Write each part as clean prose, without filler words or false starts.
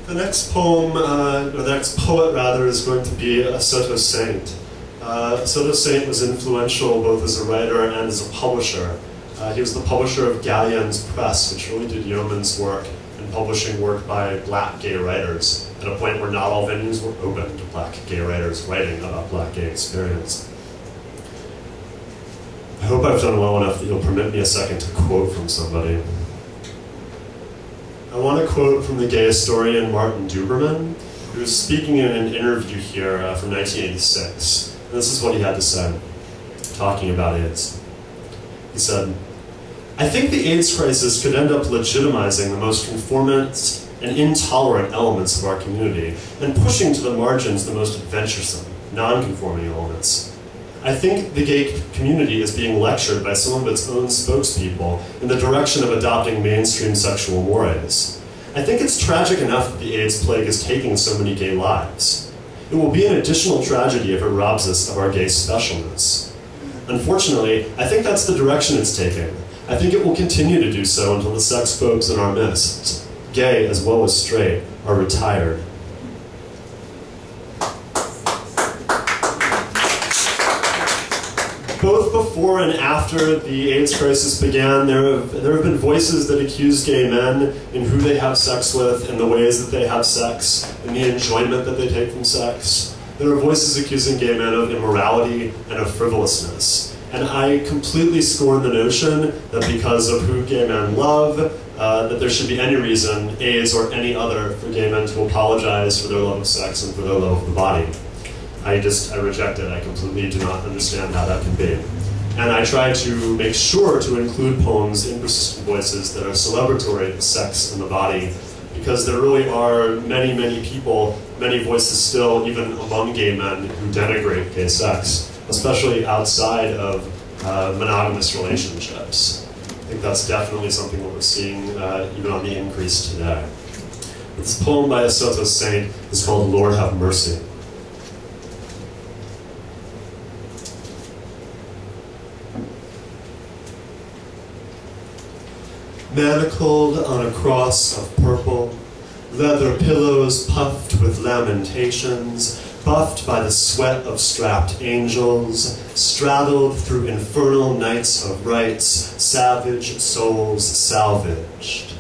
The next poem, or the next poet rather, is going to be Assotto Saint. Assotto Saint was influential both as a writer and as a publisher. He was the publisher of Galleon's Press, which really did yeoman's work in publishing work by black gay writers, at a point where not all venues were open to black gay writers writing about black gay experience. I hope I've done well enough that you'll permit me a second to quote from somebody. I want to quote from the gay historian Martin Duberman, who was speaking in an interview here from 1986. And this is what he had to say, talking about AIDS. He said, "I think the AIDS crisis could end up legitimizing the most conformist and intolerant elements of our community, and pushing to the margins the most adventuresome, non-conforming elements. I think the gay community is being lectured by some of its own spokespeople in the direction of adopting mainstream sexual mores. I think it's tragic enough that the AIDS plague is taking so many gay lives. It will be an additional tragedy if it robs us of our gay specialness. Unfortunately, I think that's the direction it's taking. I think it will continue to do so until the sex phobes in our midst, gay as well as straight, are retired." Both before and after the AIDS crisis began, there have been voices that accuse gay men in who they have sex with, in the ways that they have sex, in the enjoyment that they take from sex. There are voices accusing gay men of immorality and of frivolousness. And I completely scorn the notion that because of who gay men love, that there should be any reason, AIDS or any other, for gay men to apologize for their love of sex and for their love of the body. I reject it. I completely do not understand how that can be. And I try to make sure to include poems in Persistent Voices that are celebratory of sex and the body, because there really are many, many people, many voices still, even among gay men, who denigrate gay sex, especially outside of monogamous relationships. I think that's definitely something that we're seeing even on the increase today. This poem by Assotto Saint is called Lord Have Mercy. Manacled on a cross of purple, leather pillows puffed with lamentations, buffed by the sweat of strapped angels, straddled through infernal nights of rites, savage souls salvaged.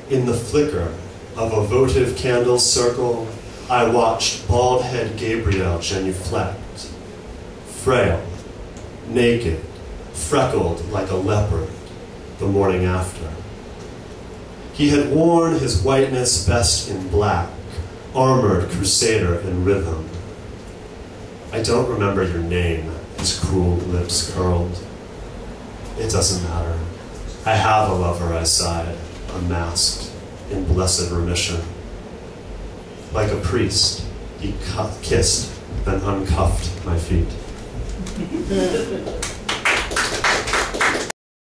In the flicker of a votive candle circle, I watched bald-head Gabriel genuflect, frail, naked, freckled like a leopard, the morning after. He had worn his whiteness best in black, armored crusader in rhythm. I don't remember your name, his cruel lips curled. It doesn't matter. I have a lover, I sighed, unmasked, in blessed remission. Like a priest, he kissed, then uncuffed my feet.